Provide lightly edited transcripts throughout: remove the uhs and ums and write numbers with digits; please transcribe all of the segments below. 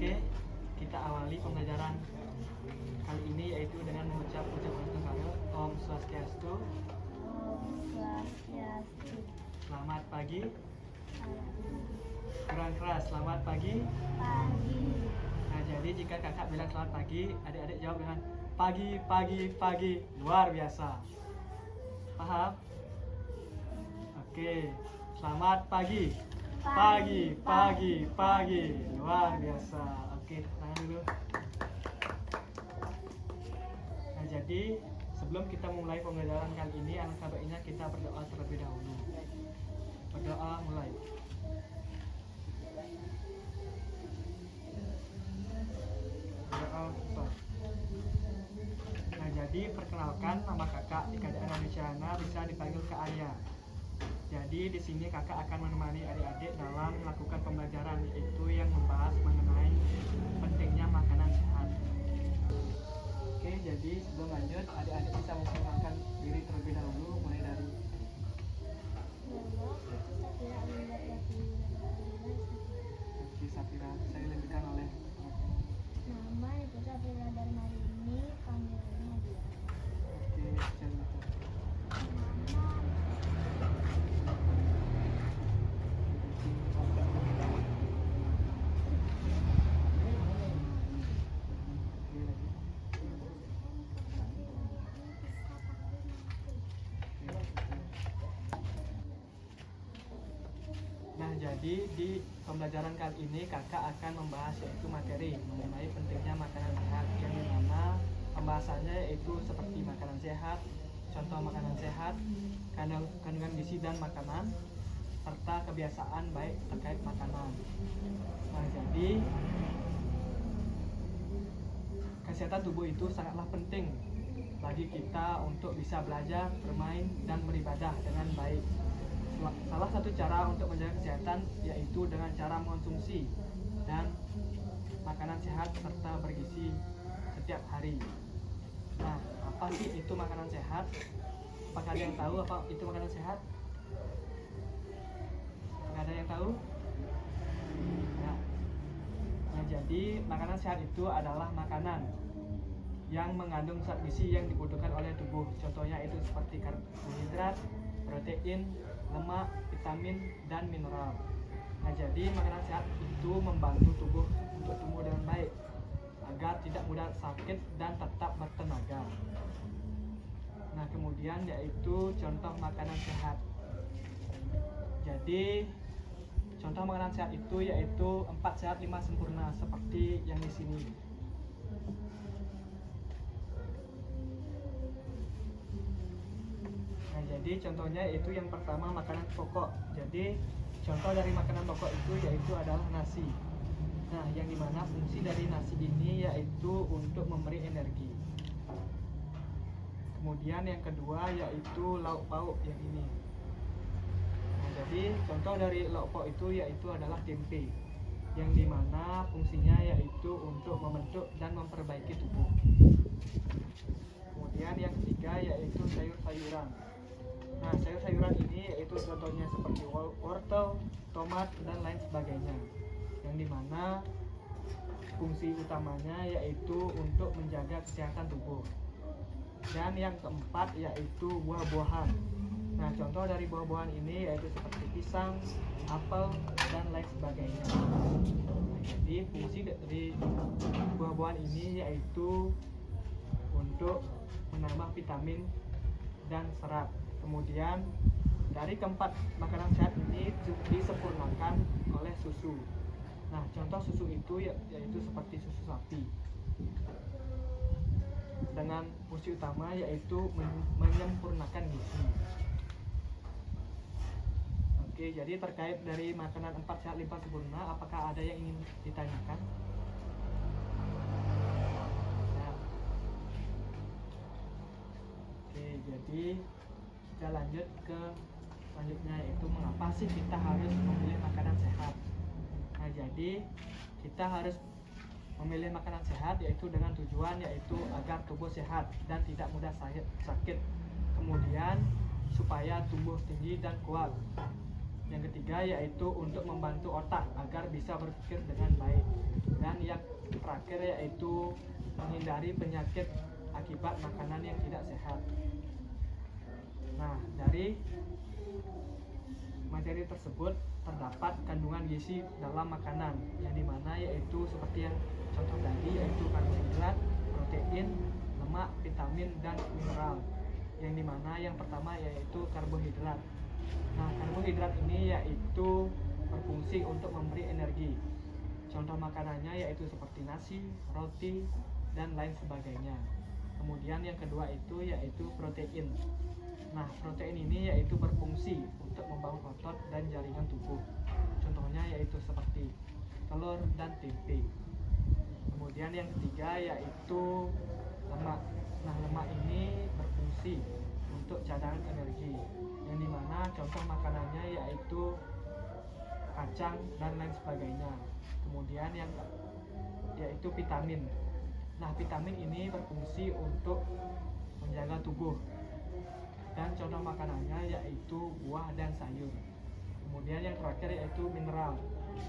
Oke, kita awali pembelajaran kali ini yaitu dengan mengucap ucapan tunggal Om Swastiastu. Om Swastiastu. Selamat pagi. Kurang keras, selamat pagi. Pagi. Nah, jadi jika kakak bilang selamat pagi, adik-adik jawab dengan pagi, pagi, pagi. Luar biasa. Paham? Oke, selamat pagi. Pagi, pagi, pagi. Luar biasa. Oke, tangan dulu. Nah, jadi sebelum kita mulai pembelajaran kali ini, alangkah baiknya kita berdoa terlebih dahulu. Berdoa mulai. Berdoa. Nah, jadi perkenalkan, nama kakak di Keadaan Indonesia bisa dipanggil Kak Arya. Jadi di sini kakak akan menemani adik-adik dalam melakukan pembelajaran, yaitu yang membahas mengenai pentingnya makanan sehat. Oke, jadi sebelum lanjut, adik-adik bisa memperkenalkan diri terlebih dahulu, mulai dari Oke, Safira. Saya lebihkan oleh Nama Ibu Safira Darmarini, panggilannya dia. Oke, Janita. Nah, jadi di pembelajaran kali ini kakak akan membahas yaitu materi mengenai pentingnya makanan sehat, yang dimana pembahasannya yaitu seperti makanan sehat, contoh makanan sehat, kandungan gizi dan makanan, serta kebiasaan baik terkait makanan. Nah, jadi kesehatan tubuh itu sangatlah penting bagi kita untuk bisa belajar, bermain, dan beribadah dengan baik. Salah satu cara untuk menjaga kesehatan yaitu dengan cara mengonsumsi dan makanan sehat serta bergizi setiap hari. Nah, apa sih itu makanan sehat? Apakah ada yang tahu apa itu makanan sehat? Apakah ada yang tahu? Nah, jadi makanan sehat itu adalah makanan yang mengandung zat gizi yang dibutuhkan oleh tubuh. Contohnya itu seperti karbohidrat, protein, lemak, vitamin, dan mineral. Nah, jadi makanan sehat itu membantu tubuh untuk tumbuh dengan baik agar tidak mudah sakit dan tetap bertenaga. Nah, kemudian yaitu contoh makanan sehat. Jadi contoh makanan sehat itu yaitu 4 sehat 5 sempurna seperti yang di sini. Nah, jadi contohnya itu yang pertama makanan pokok. Jadi contoh dari makanan pokok itu yaitu adalah nasi. Nah, yang dimana fungsi dari nasi ini yaitu untuk memberi energi. Kemudian yang kedua yaitu lauk pauk yang ini. Nah, jadi contoh dari lauk pauk itu yaitu adalah tempe, yang dimana fungsinya yaitu untuk membentuk dan memperbaiki tubuh. Kemudian yang ketiga yaitu sayur-sayuran. Nah, sayur-sayuran ini yaitu contohnya seperti wortel, tomat, dan lain sebagainya, yang dimana fungsi utamanya yaitu untuk menjaga kesehatan tubuh. Dan yang keempat yaitu buah-buahan. Nah, contoh dari buah-buahan ini yaitu seperti pisang, apel, dan lain sebagainya. Nah, jadi fungsi dari buah-buahan ini yaitu untuk menambah vitamin dan serat. Kemudian dari keempat makanan sehat ini disempurnakan oleh susu. Nah, contoh susu itu yaitu seperti susu sapi, dengan fungsi utama yaitu menyempurnakan gizi. Oke, jadi terkait dari makanan 4 sehat 5 sempurna, apakah ada yang ingin ditanyakan? Nah. Oke, jadi kita lanjut ke selanjutnya, yaitu mengapa sih kita harus memilih makanan sehat. Nah, jadi kita harus memilih makanan sehat yaitu dengan tujuan yaitu agar tubuh sehat dan tidak mudah sakit. Kemudian supaya tumbuh tinggi dan kuat. Yang ketiga yaitu untuk membantu otak agar bisa berpikir dengan baik. Dan yang terakhir yaitu menghindari penyakit akibat makanan yang tidak sehat. Nah, dari materi tersebut terdapat kandungan gizi dalam makanan yang dimana yaitu seperti yang contoh tadi yaitu karbohidrat, protein, lemak, vitamin, dan mineral. Yang dimana yang pertama yaitu karbohidrat. Nah, karbohidrat ini yaitu berfungsi untuk memberi energi. Contoh makanannya yaitu seperti nasi, roti, dan lain sebagainya. Kemudian yang kedua itu yaitu protein. Nah, protein ini yaitu berfungsi untuk membangun otot dan jaringan tubuh. Contohnya yaitu seperti telur dan tempe. Kemudian yang ketiga yaitu lemak. Nah, lemak ini berfungsi untuk cadangan energi. Yang dimana contoh makanannya yaitu kacang dan lain sebagainya. Kemudian yang yaitu vitamin. Nah, vitamin ini berfungsi untuk menjaga tubuh. Dan contoh makanannya yaitu buah dan sayur. Kemudian yang terakhir yaitu mineral.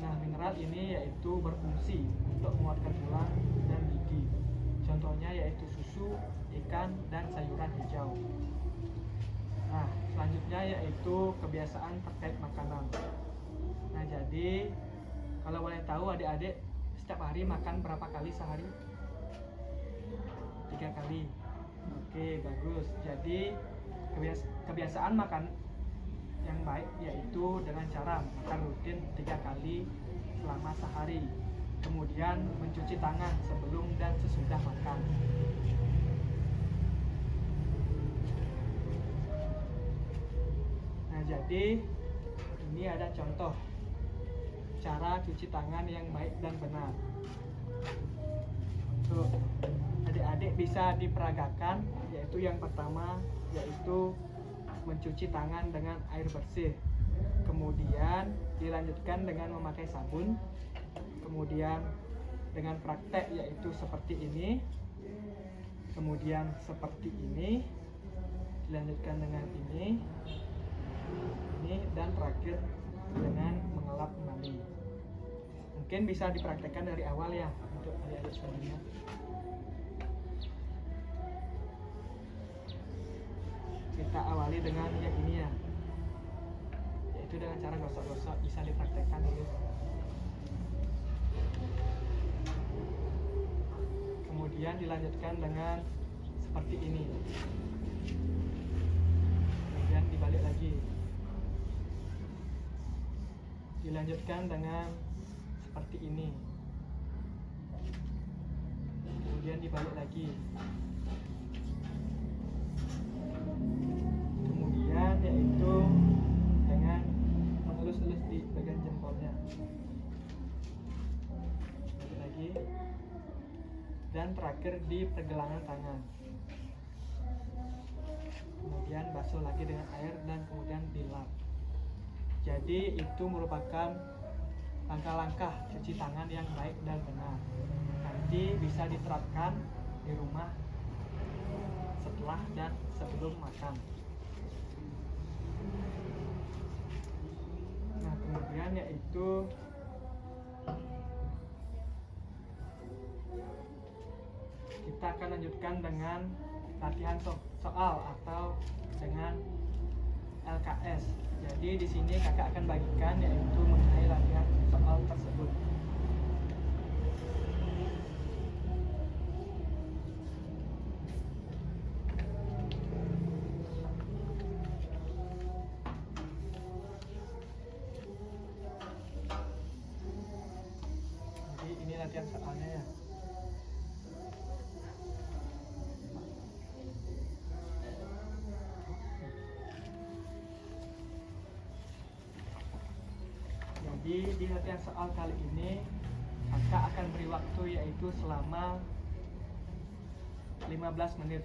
Nah, mineral ini yaitu berfungsi untuk menguatkan tulang dan gigi. Contohnya yaitu susu, ikan, dan sayuran hijau. Nah, selanjutnya yaitu kebiasaan terkait makanan. Nah, jadi kalau boleh tahu adik-adik setiap hari makan berapa kali sehari? 3 kali. Oke, bagus. Jadi kebiasaan makan yang baik yaitu dengan cara makan rutin 3 kali selama sehari. Kemudian mencuci tangan sebelum dan sesudah makan. Nah, jadi ini ada contoh cara cuci tangan yang baik dan benar. Tuh, adik-adik bisa diperagakan, yaitu yang pertama yaitu mencuci tangan dengan air bersih, kemudian dilanjutkan dengan memakai sabun, kemudian dengan praktek yaitu seperti ini, kemudian seperti ini, dilanjutkan dengan ini, dan terakhir dengan mengelap kembali. Mungkin bisa dipraktekkan dari awal ya untuk adik-adik semuanya. Kita awali dengan yang ini ya, yaitu dengan cara gosok-gosok. Bisa dipraktekkan dulu. Kemudian dilanjutkan dengan seperti ini, kemudian dibalik lagi, dilanjutkan dengan seperti ini, kemudian dibalik lagi, kemudian yaitu dengan mengelus-elus di bagian jempolnya, balik lagi, dan terakhir di pergelangan tangan. Kemudian basuh lagi dengan air dan kemudian dilap. Jadi itu merupakan langkah-langkah cuci tangan yang baik dan benar. Nanti bisa diterapkan di rumah setelah dan sebelum makan. Nah, kemudian yaitu kita akan lanjutkan dengan latihan soal atau dengan LKS. Jadi di sini kakak akan bagikan yaitu mengenai latihan soal tersebut. Jadi ini latihan soalnya ya. Jadi di latihan soal kali ini kakak akan beri waktu yaitu selama 15 menit.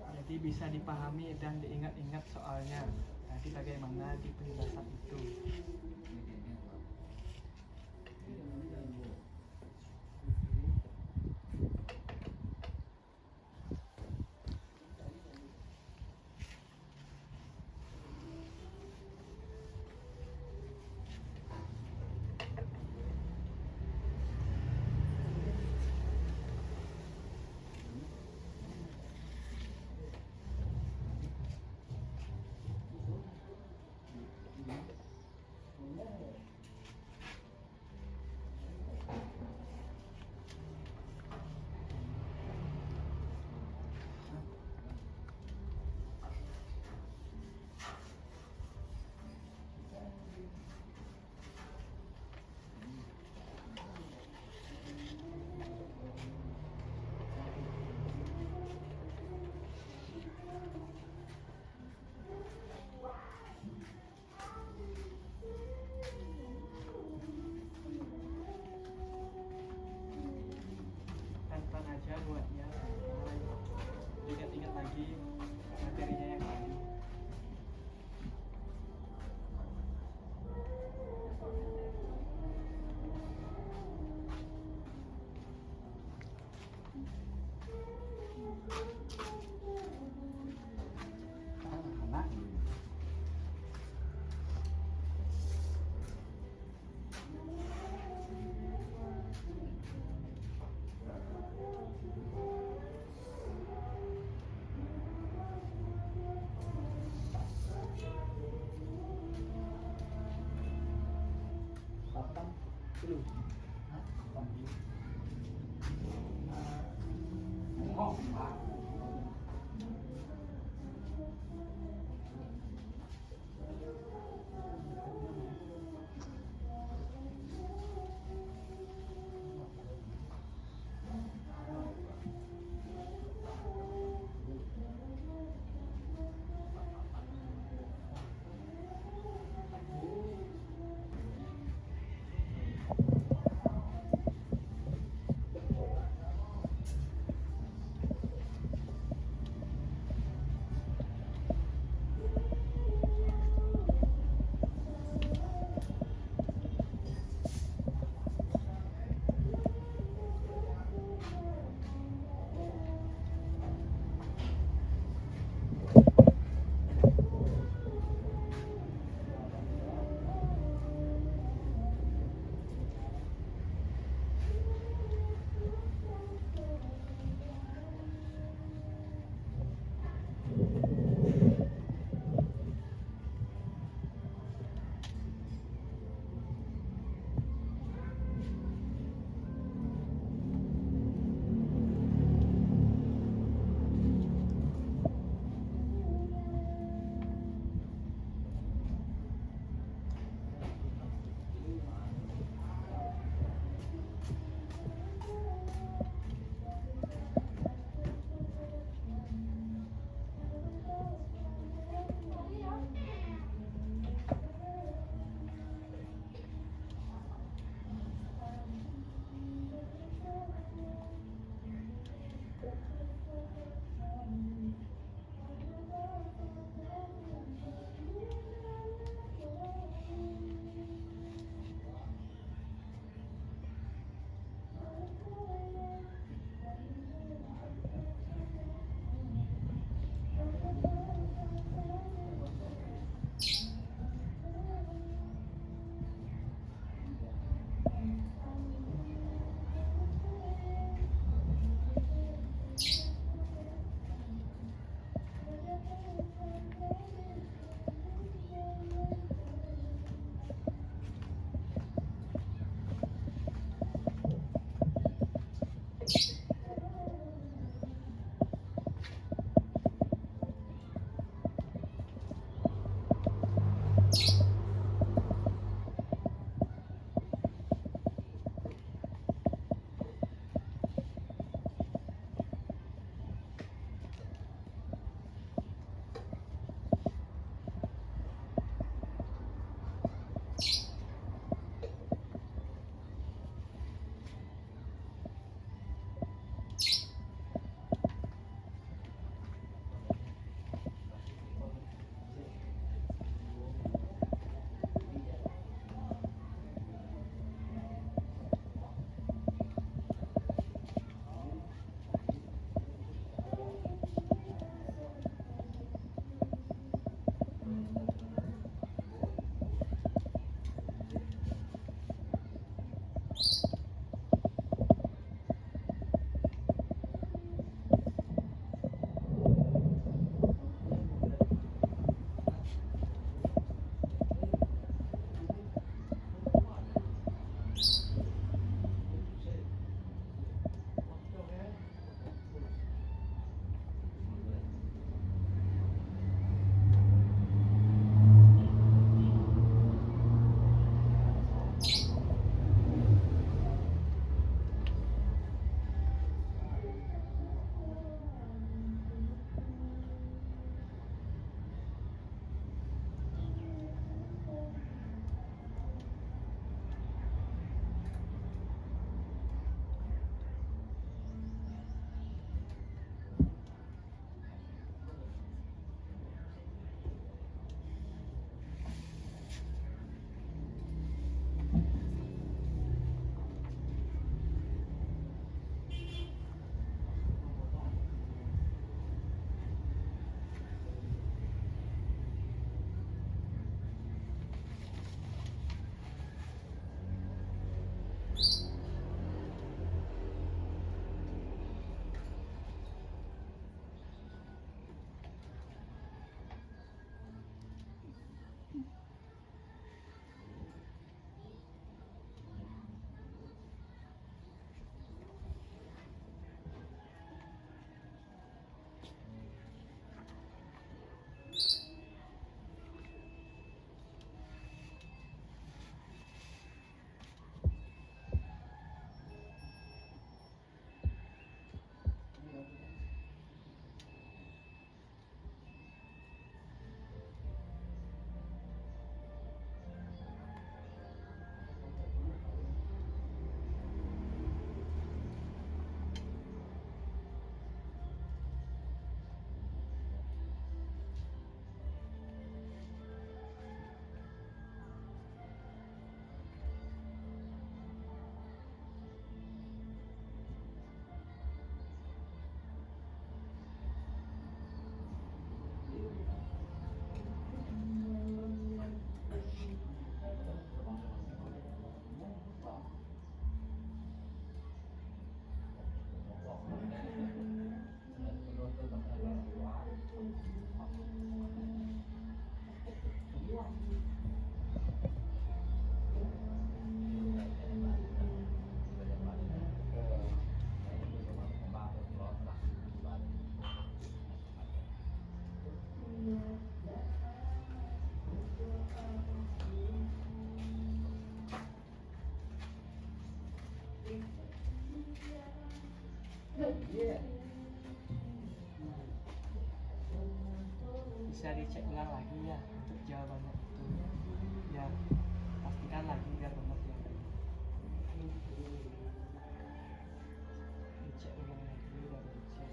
Jadi bisa dipahami dan diingat-ingat soalnya. nanti bagaimana di penjelasan itu. Tonton aja buatnya, ingat-ingat lagi materinya yang tadi. Anak Papan dulu. Papan dulu. Iya. Bisa dicek ulang lagi ya untuk jawabannya itu, biar pastikan lagi biar benar ya. Dicek ulang lagi baru dicek.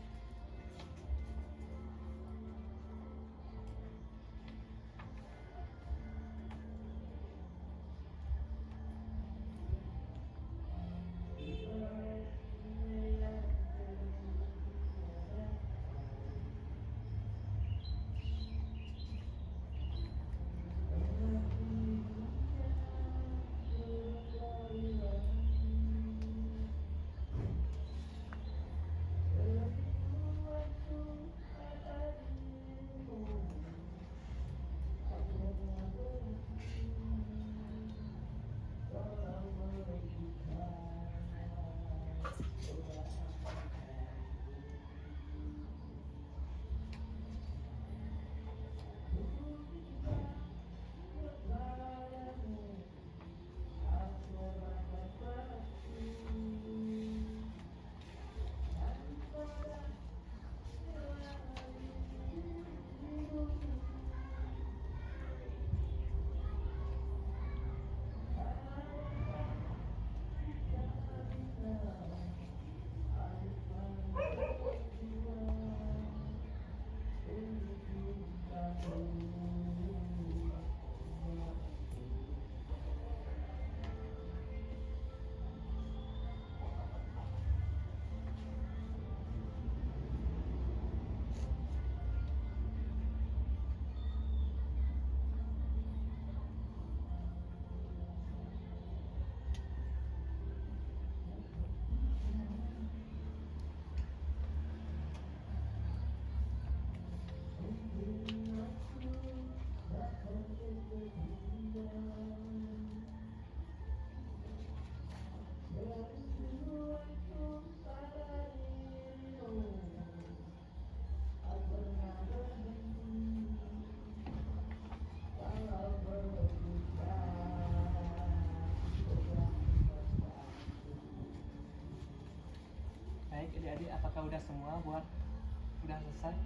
Baik adik-adik, apakah udah semua udah selesai?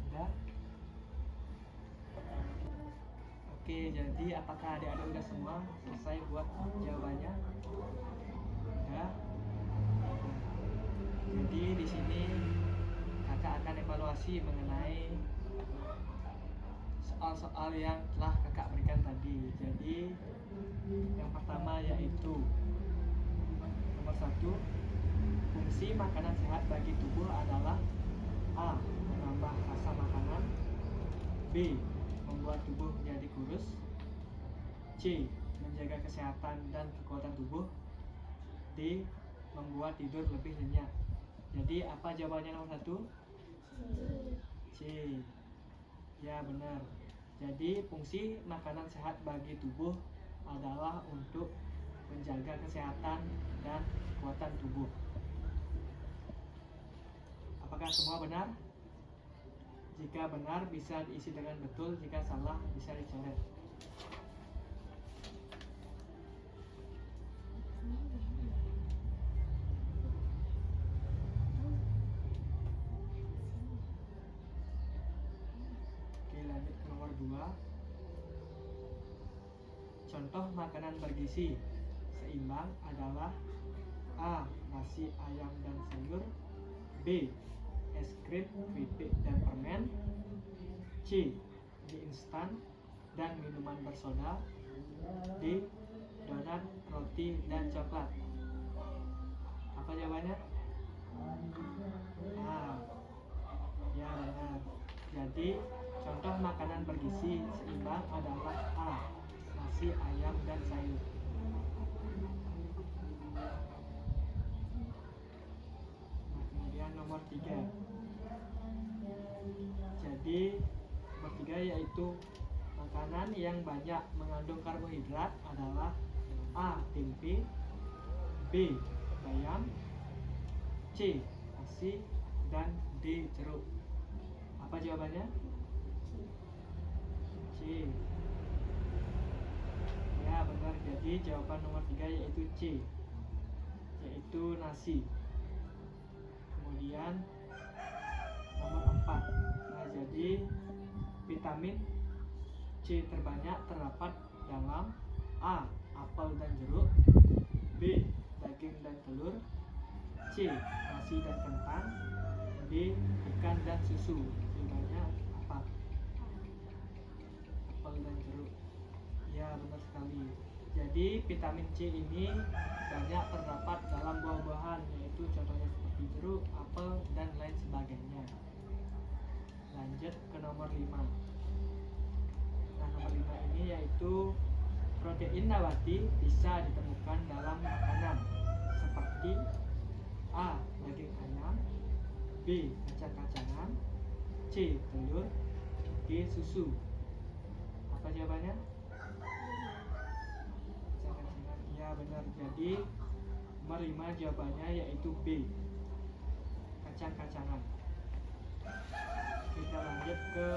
Sudah? Oke, jadi apakah adik-adik udah semua selesai buat jawabannya? Udah? Jadi di sini kakak akan evaluasi mengenai soal-soal yang telah kakak berikan tadi. Jadi yang pertama yaitu nomor 1, fungsi makanan sehat bagi tubuh adalah A. Menambah rasa makanan, B. Membuat tubuh menjadi kurus, C. Menjaga kesehatan dan kekuatan tubuh, D. Membuat tidur lebih nyenyak. Jadi apa jawabannya nomor 1? C. Ya benar. Jadi fungsi makanan sehat bagi tubuh adalah untuk menjaga kesehatan dan kekuatan tubuh. Apakah semua benar? Jika benar bisa diisi dengan betul, jika salah bisa dicoret. Oke, lanjut ke nomor 2. Contoh makanan bergizi seimbang adalah A. Nasi, ayam, dan sayur, B. Es krim, keripik, dan permen, C. Mie instan dan minuman bersoda, D. Donat, roti, dan coklat. Apa jawabannya? A. Ya benar. Jadi contoh makanan bergizi seimbang adalah A. Nasi, ayam, dan sayur. Kemudian nomor 3. Jadi nomor 3 yaitu makanan yang banyak mengandung karbohidrat adalah A. Tempe, B. Bayam, C. Nasi, dan D. Jeruk. Apa jawabannya? C. Ya benar, jadi jawaban nomor 3 yaitu C. yaitu nasi. Kemudian nomor 4. Nah, jadi vitamin C terbanyak terdapat dalam A. Apel dan jeruk, B. Daging dan telur, C. Nasi dan kentang, D. Ikan dan susu. Jawabannya apa? Apel dan jeruk. Ya, benar sekali. Jadi vitamin C ini banyak terdapat dalam buah-buahan, yaitu contohnya seperti jeruk, apel, dan lain sebagainya. Lanjut ke nomor 5. Nah, nomor 5 ini yaitu protein nabati bisa ditemukan dalam makanan seperti A. Daging ayam, B. Kacang-kacangan, C. Telur, D. Susu. Apa jawabannya? Kacang-kacangan. Ya, benar. Jadi nomor 5 jawabannya yaitu B. Kacang-kacangan. Kita lanjut ke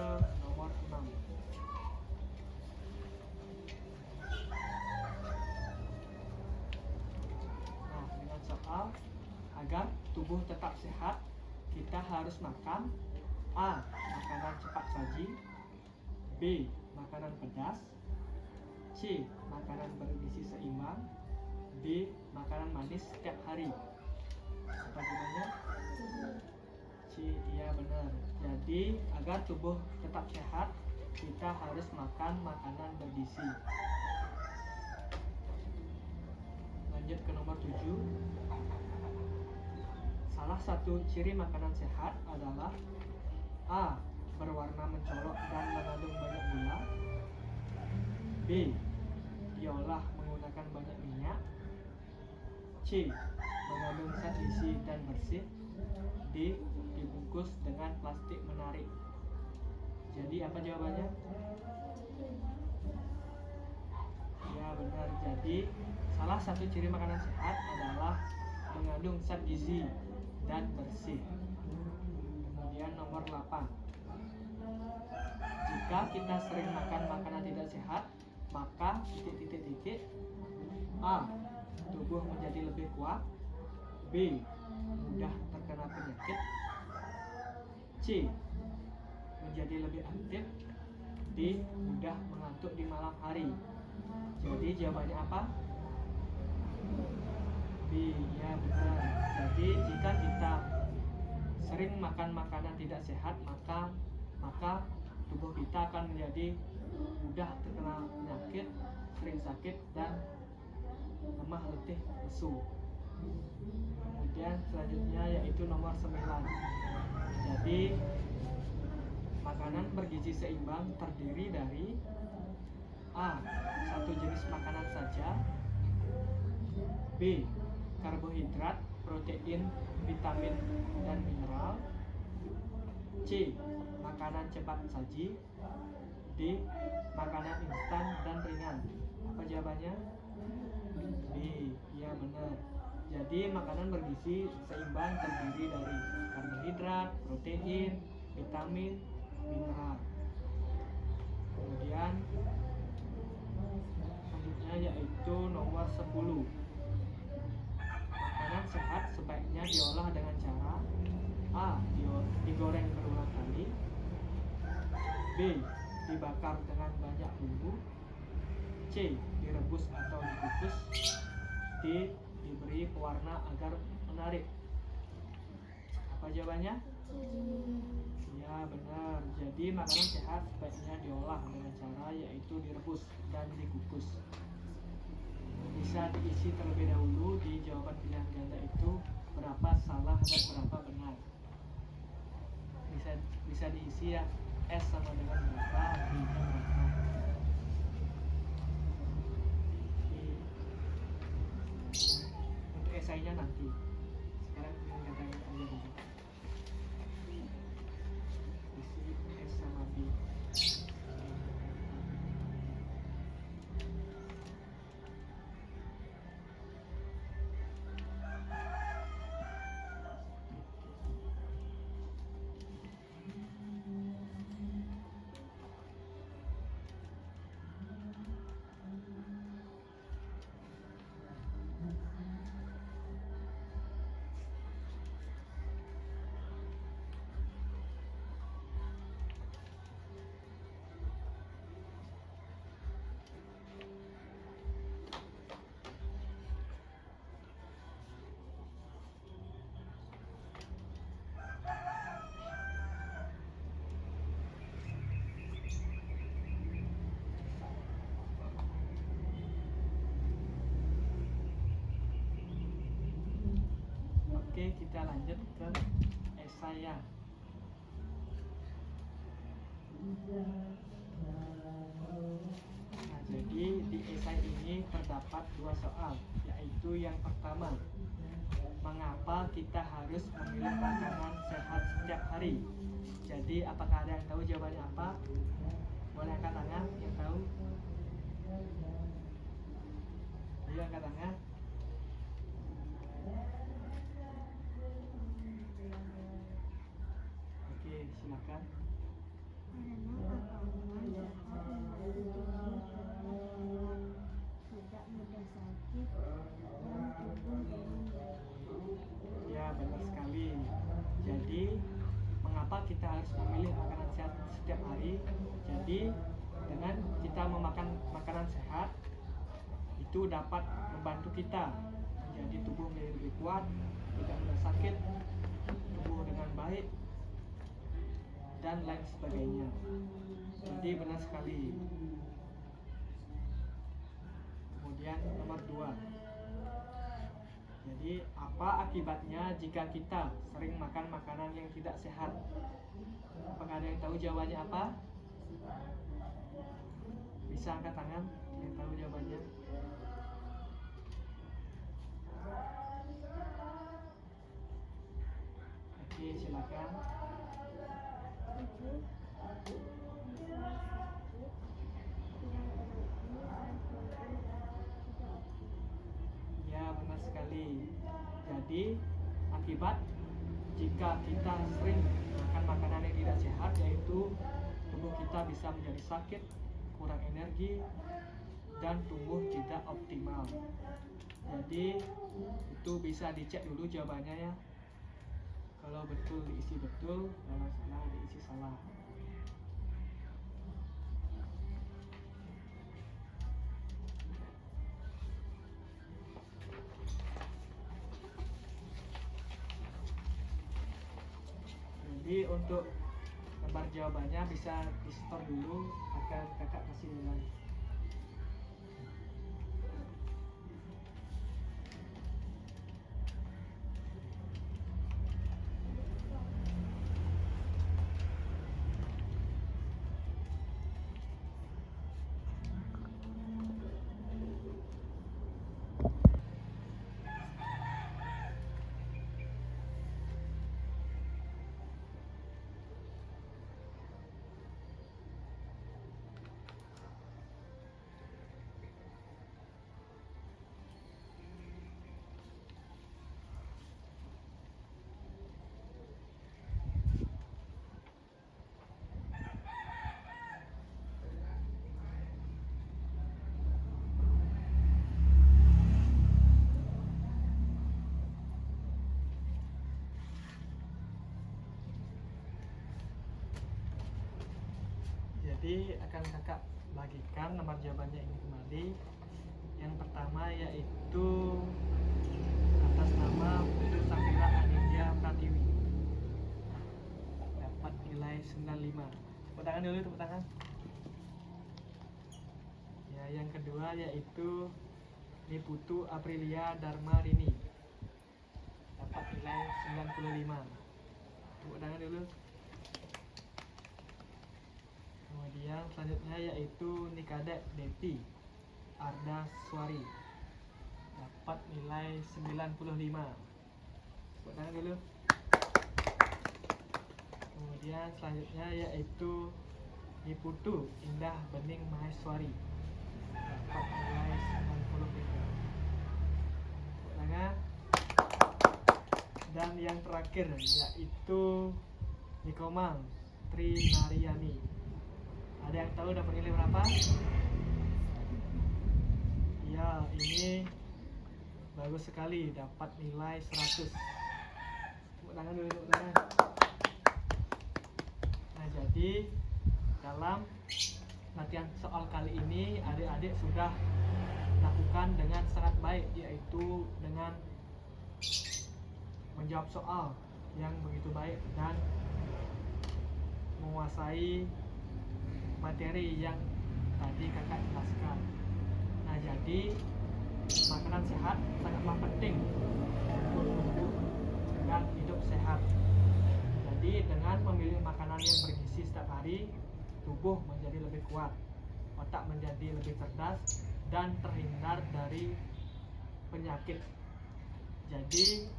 nomor 6. Nah, dengan soal agar tubuh tetap sehat, kita harus makan A. Makanan cepat saji, B. Makanan pedas, C. Makanan bergizi seimbang, D. Makanan manis setiap hari. Apa jawabannya? C. Iya, benar. Jadi agar tubuh tetap sehat, kita harus makan makanan bergizi. Lanjut ke nomor 7. Salah satu ciri makanan sehat adalah A. Berwarna mencolok dan mengandung banyak gula, B. Diolah menggunakan banyak minyak, C. Mengandung zat gizi dan bersih, D. Dibungkus dengan plastik menarik. Jadi apa jawabannya? Ya, benar. Jadi salah satu ciri makanan sehat adalah mengandung zat gizi dan bersih. Kemudian nomor 8. Jika kita sering makan makanan tidak sehat, maka titik-titik-titik. A. Tubuh menjadi lebih kuat, B. Mudah terkena penyakit, C. Menjadi lebih aktif, D. Mudah mengantuk di malam hari. Jadi jawabannya apa? B. Ya, benar. Jadi jika kita sering makan makanan tidak sehat, maka tubuh kita akan menjadi mudah terkena penyakit, sering sakit, dan lemah, letih, lesu. Kemudian selanjutnya yaitu nomor 9. Jadi makanan bergizi seimbang terdiri dari A. Satu jenis makanan saja, B. Karbohidrat, protein, vitamin, dan mineral, C. Makanan cepat saji, D. Makanan instan dan ringan. Apa jawabannya? B. Ya, benar. Jadi makanan bergizi seimbang terdiri dari karbohidrat, protein, vitamin, mineral. Kemudian selanjutnya yaitu nomor 10. Makanan sehat sebaiknya diolah dengan cara A. Digoreng berulang kali, B. Dibakar dengan banyak bumbu, C. Direbus atau dikukus, D. Diberi pewarna agar menarik. Apa jawabannya? Ya, benar. Jadi makanan sehat sebaiknya diolah dengan cara yaitu direbus dan dikukus. Bisa diisi terlebih dahulu di jawaban pilihan ganda itu berapa salah dan berapa benar. Bisa diisi ya, S sama dengan berapa, B nya berapa. Untuk esainya nanti. Sekarang pilihan gandanya aja dulu. Isi S sama B. Oke, kita lanjut ke esai ya. Nah, jadi di esai ini terdapat 2 soal, yaitu yang pertama, mengapa kita harus memilih makanan sehat setiap hari? Jadi apakah ada yang tahu jawabannya apa? Boleh angkat tangan yang tahu. Ayo angkat tangan. Oke, silakan. Karena makanan sehat membantu tubuh tidak mudah sakit dan tubuh dengan baik. Ya, benar sekali. Jadi mengapa kita harus memilih makanan sehat setiap hari? Jadi dengan kita memakan makanan sehat itu dapat membantu kita menjadi tubuh menjadi lebih kuat, tidak mudah sakit, tumbuh dengan baik, dan lain sebagainya. Jadi benar sekali. Kemudian nomor 2. Jadi apa akibatnya jika kita sering makan makanan yang tidak sehat? Apakah ada yang tahu jawabannya apa? Bisa angkat tangan yang tahu jawabannya. Oke, silakan. 7. Bisa sakit yang berarti dan tubuh tidak Ya, benar sekali. Jadi akibat jika kita sering makan makanan yang tidak sehat, yaitu tubuh kita bisa menjadi sakit, kurang energi, dan tumbuh tidak optimal. Jadi itu bisa dicek dulu jawabannya ya. Kalau betul diisi betul, kalau salah diisi salah. Jadi untuk lembar jawabannya bisa di store dulu akan kakak kasih nilai. Jadi akan kakak bagikan nomor jawabannya ini kembali. Yang pertama yaitu atas nama Putu Safira Anindya Pratiwi, dapat nilai 95. Tepuk tangan dulu, tepuk tangan. Ya, yang kedua yaitu Niputu Aprilia Dharma Rini, dapat nilai 95. Tepuk tangan dulu. Kemudian selanjutnya yaitu Nikadek Deti Arda Swari, dapat nilai 95. Tepuk tangan dulu. Kemudian selanjutnya yaitu Niputu Indah Bening Maheswari, dapat nilai 95. Tepuk tangan. Dan yang terakhir yaitu Nikomang Tri Naryani. Ada yang tahu dapat nilai berapa? Ya, ini bagus sekali, dapat nilai 100. Tepuk tangan dulu, tepuk tangan. Nah, jadi dalam latihan soal kali ini adik-adik sudah lakukan dengan sangat baik, yaitu dengan menjawab soal yang begitu baik dan menguasai materi yang tadi kakak jelaskan. Nah, jadi makanan sehat sangatlah penting untuk tubuh Dengan memilih makanan yang bergizi setiap hari, tubuh menjadi lebih kuat, otak menjadi lebih cerdas, dan terhindar dari penyakit. Jadi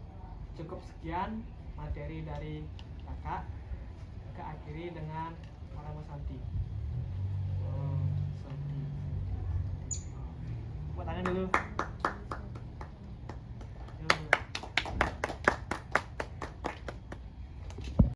cukup sekian materi dari kakak. Kakak akhiri dengan Maramo Santi. Santi. Buat tangan dulu.